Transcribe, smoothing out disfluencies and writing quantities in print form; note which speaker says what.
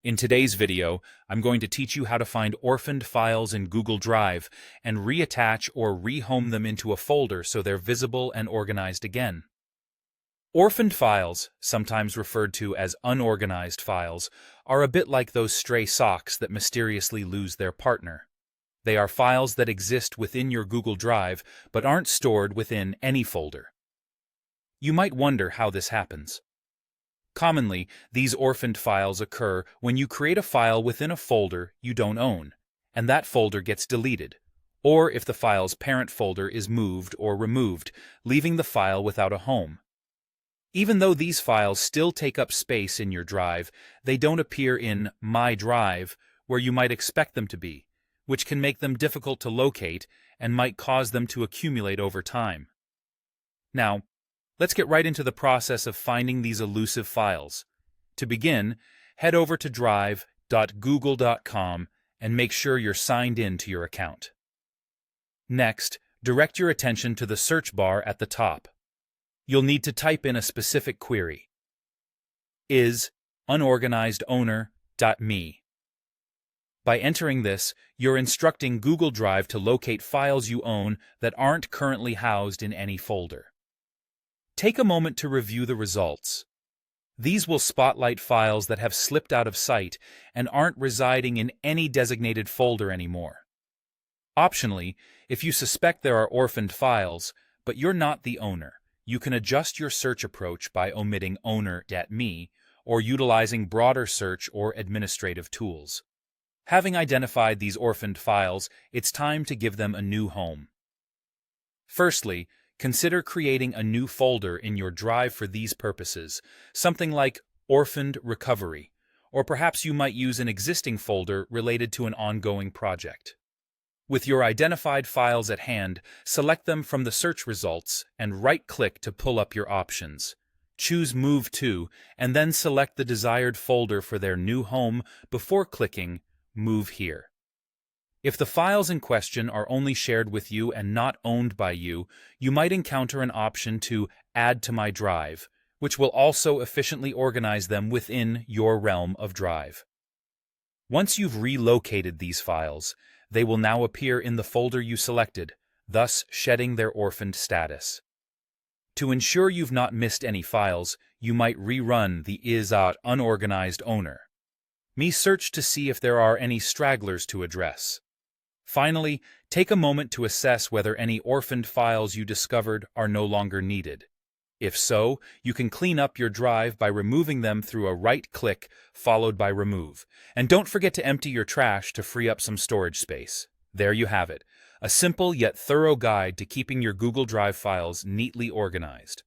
Speaker 1: In today's video, I'm going to teach you how to find orphaned files in Google Drive and reattach or rehome them into a folder so they're visible and organized again. Orphaned files, sometimes referred to as unorganized files, are a bit like those stray socks that mysteriously lose their partner. They are files that exist within your Google Drive but aren't stored within any folder. You might wonder how this happens. Commonly, these orphaned files occur when you create a file within a folder you don't own, and that folder gets deleted, or if the file's parent folder is moved or removed, leaving the file without a home. Even though these files still take up space in your drive, they don't appear in My Drive where you might expect them to be, which can make them difficult to locate and might cause them to accumulate over time. Now, let's get right into the process of finding these elusive files. To begin, head over to drive.google.com and make sure you're signed in to your account. Next, direct your attention to the search bar at the top. You'll need to type in a specific query. Is unorganizedowner.me. By entering this, you're instructing Google Drive to locate files you own that aren't currently housed in any folder. Take a moment to review the results. These will spotlight files that have slipped out of sight and aren't residing in any designated folder anymore. Optionally, if you suspect there are orphaned files, but you're not the owner, you can adjust your search approach by omitting owner.me or utilizing broader search or administrative tools. Having identified these orphaned files, it's time to give them a new home. Firstly, consider creating a new folder in your drive for these purposes, something like Orphaned Recovery, or perhaps you might use an existing folder related to an ongoing project. With your identified files at hand, select them from the search results and right-click to pull up your options. Choose Move To, and then select the desired folder for their new home before clicking Move Here. If the files in question are only shared with you and not owned by you, you might encounter an option to Add to My Drive, which will also efficiently organize them within your realm of Drive. Once you've relocated these files, they will now appear in the folder you selected, thus shedding their orphaned status. To ensure you've not missed any files, you might rerun the unorganized owner. Search to see if there are any stragglers to address. Finally, take a moment to assess whether any orphaned files you discovered are no longer needed. If so, you can clean up your drive by removing them through a right-click followed by Remove. And don't forget to empty your trash to free up some storage space. There you have it, a simple yet thorough guide to keeping your Google Drive files neatly organized.